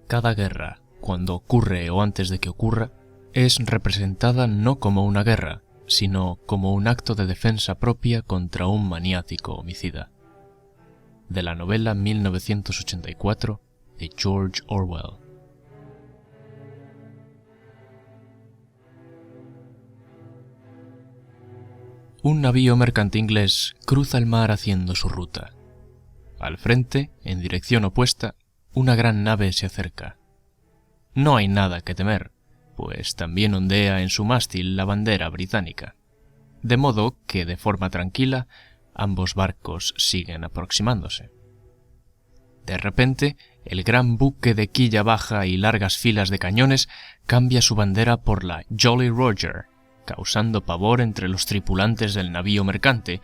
Cada guerra, cuando ocurre o antes de que ocurra, es representada no como una guerra, sino como un acto de defensa propia contra un maniático homicida. De la novela 1984 de George Orwell. Un navío mercante inglés cruza el mar haciendo su ruta. Al frente, en dirección opuesta, una gran nave se acerca. No hay nada que temer, pues también ondea en su mástil la bandera británica, de modo que de forma tranquila ambos barcos siguen aproximándose. De repente, el gran buque de quilla baja y largas filas de cañones cambia su bandera por la Jolly Roger, causando pavor entre los tripulantes del navío mercante,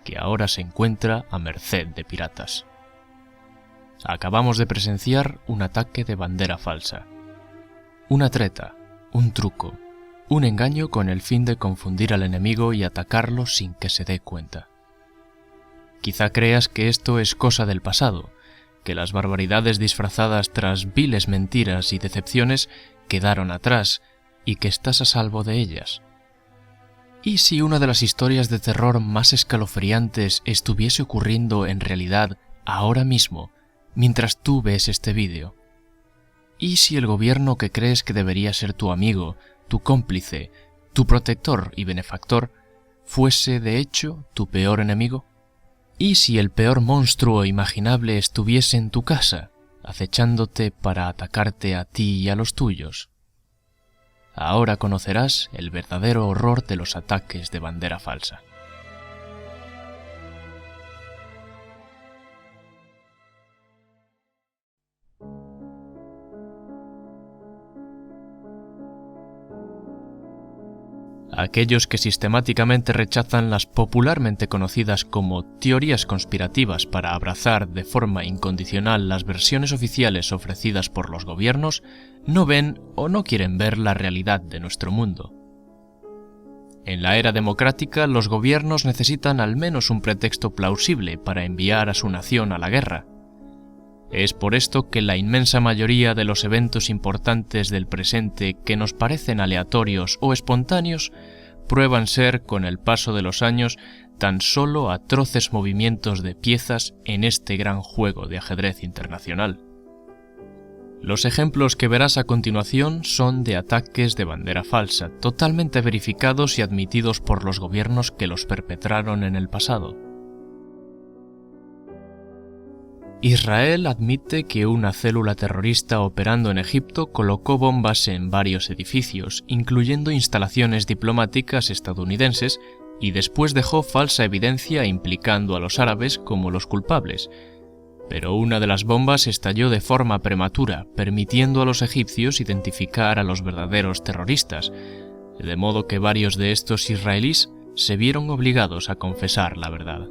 que ahora se encuentra a merced de piratas. Acabamos de presenciar un ataque de bandera falsa. Una treta, un truco, un engaño con el fin de confundir al enemigo y atacarlo sin que se dé cuenta. Quizá creas que esto es cosa del pasado, que las barbaridades disfrazadas tras viles mentiras y decepciones quedaron atrás y que estás a salvo de ellas. ¿Y si una de las historias de terror más escalofriantes estuviese ocurriendo en realidad ahora mismo, mientras tú ves este vídeo? ¿Y si el gobierno que crees que debería ser tu amigo, tu cómplice, tu protector y benefactor, fuese de hecho tu peor enemigo? ¿Y si el peor monstruo imaginable estuviese en tu casa, acechándote para atacarte a ti y a los tuyos? Ahora conocerás el verdadero horror de los ataques de bandera falsa. Aquellos que sistemáticamente rechazan las popularmente conocidas como teorías conspirativas para abrazar de forma incondicional las versiones oficiales ofrecidas por los gobiernos, no ven o no quieren ver la realidad de nuestro mundo. En la era democrática, los gobiernos necesitan al menos un pretexto plausible para enviar a su nación a la guerra. Es por esto que la inmensa mayoría de los eventos importantes del presente que nos parecen aleatorios o espontáneos prueban ser, con el paso de los años, tan solo atroces movimientos de piezas en este gran juego de ajedrez internacional. Los ejemplos que verás a continuación son de ataques de bandera falsa, totalmente verificados y admitidos por los gobiernos que los perpetraron en el pasado. Israel admite que una célula terrorista operando en Egipto colocó bombas en varios edificios, incluyendo instalaciones diplomáticas estadounidenses, y después dejó falsa evidencia implicando a los árabes como los culpables. Pero una de las bombas estalló de forma prematura, permitiendo a los egipcios identificar a los verdaderos terroristas, de modo que varios de estos israelíes se vieron obligados a confesar la verdad.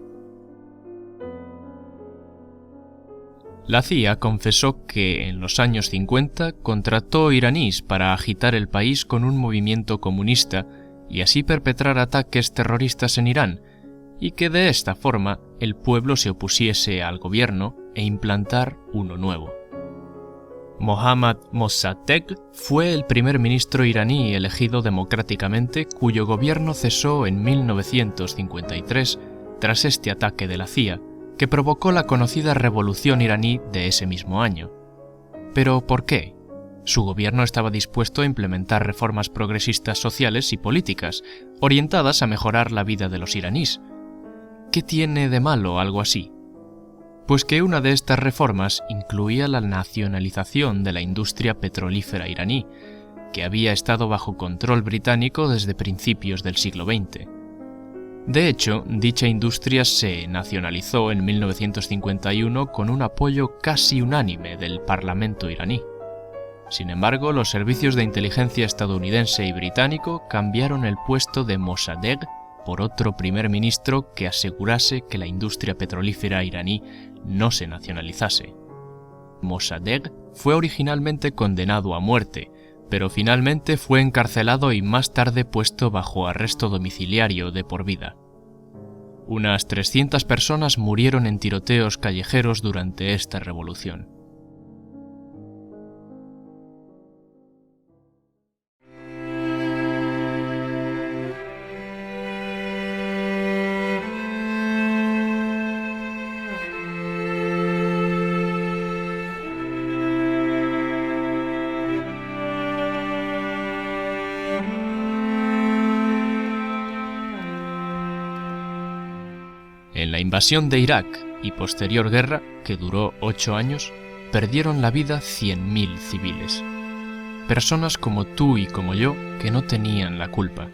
La CIA confesó que en los años 50 contrató iraníes para agitar el país con un movimiento comunista y así perpetrar ataques terroristas en Irán, y que de esta forma el pueblo se opusiese al gobierno e implantar uno nuevo. Mohammad Mossadegh fue el primer ministro iraní elegido democráticamente cuyo gobierno cesó en 1953 tras este ataque de la CIA, que provocó la conocida revolución iraní de ese mismo año. ¿Pero por qué? Su gobierno estaba dispuesto a implementar reformas progresistas sociales y políticas, orientadas a mejorar la vida de los iraníes. ¿Qué tiene de malo algo así? Pues que una de estas reformas incluía la nacionalización de la industria petrolífera iraní, que había estado bajo control británico desde principios del siglo XX. De hecho, dicha industria se nacionalizó en 1951 con un apoyo casi unánime del Parlamento iraní. Sin embargo, los servicios de inteligencia estadounidense y británico cambiaron el puesto de Mossadegh por otro primer ministro que asegurase que la industria petrolífera iraní no se nacionalizase. Mossadegh fue originalmente condenado a muerte, pero finalmente fue encarcelado y más tarde puesto bajo arresto domiciliario de por vida. Unas 300 personas murieron en tiroteos callejeros durante esta revolución. la invasión de Irak y posterior guerra, que duró 8 años, perdieron la vida 100.000 civiles. Personas como tú y como yo que no tenían la culpa.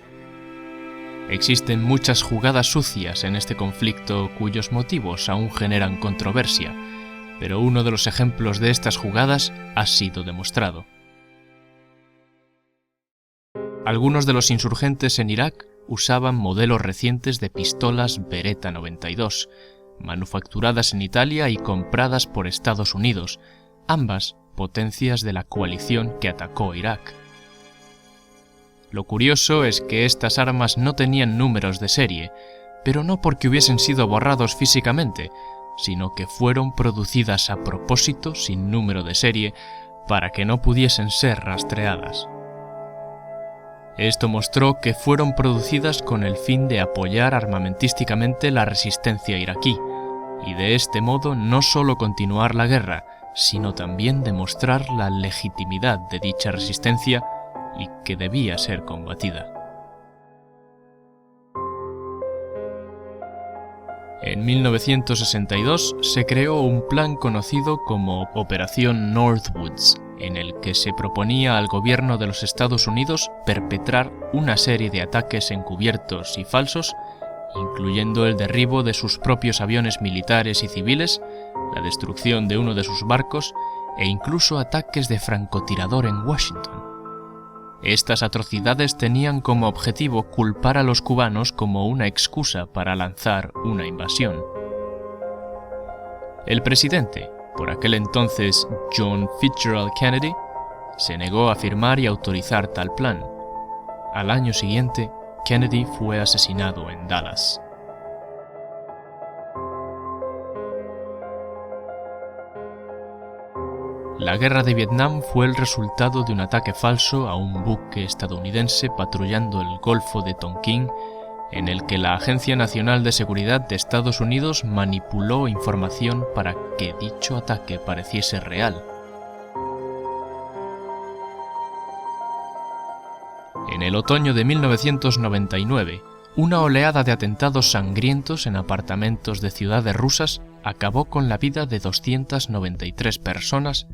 Existen muchas jugadas sucias en este conflicto cuyos motivos aún generan controversia, pero uno de los ejemplos de estas jugadas ha sido demostrado. Algunos de los insurgentes en Irak usaban modelos recientes de pistolas Beretta 92, manufacturadas en Italia y compradas por Estados Unidos, ambas potencias de la coalición que atacó Irak. Lo curioso es que estas armas no tenían números de serie, pero no porque hubiesen sido borrados físicamente, sino que fueron producidas a propósito sin número de serie para que no pudiesen ser rastreadas. Esto mostró que fueron producidas con el fin de apoyar armamentísticamente la resistencia iraquí, y de este modo no solo continuar la guerra, sino también demostrar la legitimidad de dicha resistencia y que debía ser combatida. En 1962 se creó un plan conocido como Operación Northwoods, en el que se proponía al gobierno de los Estados Unidos perpetrar una serie de ataques encubiertos y falsos, incluyendo el derribo de sus propios aviones militares y civiles, la destrucción de uno de sus barcos e incluso ataques de francotirador en Washington. Estas atrocidades tenían como objetivo culpar a los cubanos como una excusa para lanzar una invasión. El presidente, por aquel entonces John Fitzgerald Kennedy, se negó a firmar y autorizar tal plan. Al año siguiente, Kennedy fue asesinado en Dallas. La guerra de Vietnam fue el resultado de un ataque falso a un buque estadounidense patrullando el Golfo de Tonkin, en el que la Agencia Nacional de Seguridad de Estados Unidos manipuló información para que dicho ataque pareciese real. En el otoño de 1999, una oleada de atentados sangrientos en apartamentos de ciudades rusas acabó con la vida de 293 personas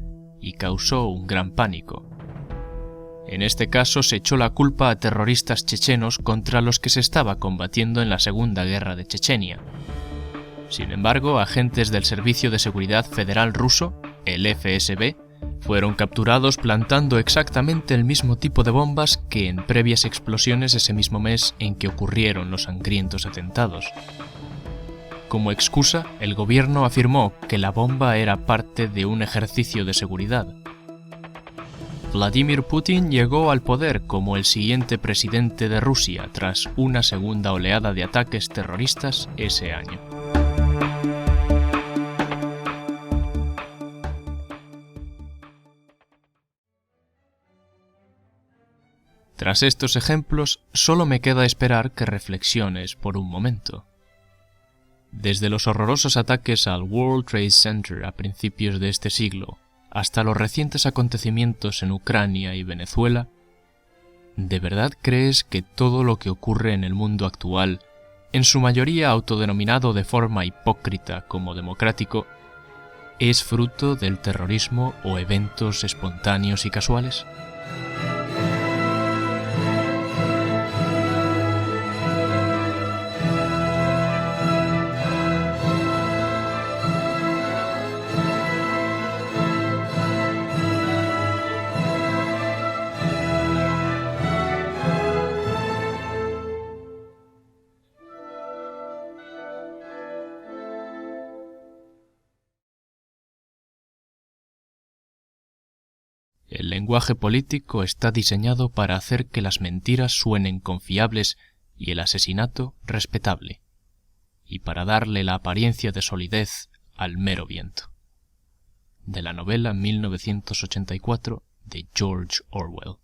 y causó un gran pánico. En este caso se echó la culpa a terroristas chechenos contra los que se estaba combatiendo en la Segunda Guerra de Chechenia. Sin embargo, agentes del Servicio de Seguridad Federal ruso, el FSB, fueron capturados plantando exactamente el mismo tipo de bombas que en previas explosiones ese mismo mes en que ocurrieron los sangrientos atentados. Como excusa, el gobierno afirmó que la bomba era parte de un ejercicio de seguridad. Vladimir Putin llegó al poder como el siguiente presidente de Rusia tras una segunda oleada de ataques terroristas ese año. Tras estos ejemplos, solo me queda esperar que reflexiones por un momento. Desde los horrorosos ataques al World Trade Center a principios de este siglo, hasta los recientes acontecimientos en Ucrania y Venezuela, ¿de verdad crees que todo lo que ocurre en el mundo actual, en su mayoría autodenominado de forma hipócrita como democrático, es fruto del terrorismo o eventos espontáneos y casuales? El lenguaje político está diseñado para hacer que las mentiras suenen confiables y el asesinato respetable, y para darle la apariencia de solidez al mero viento. De la novela 1984 de George Orwell.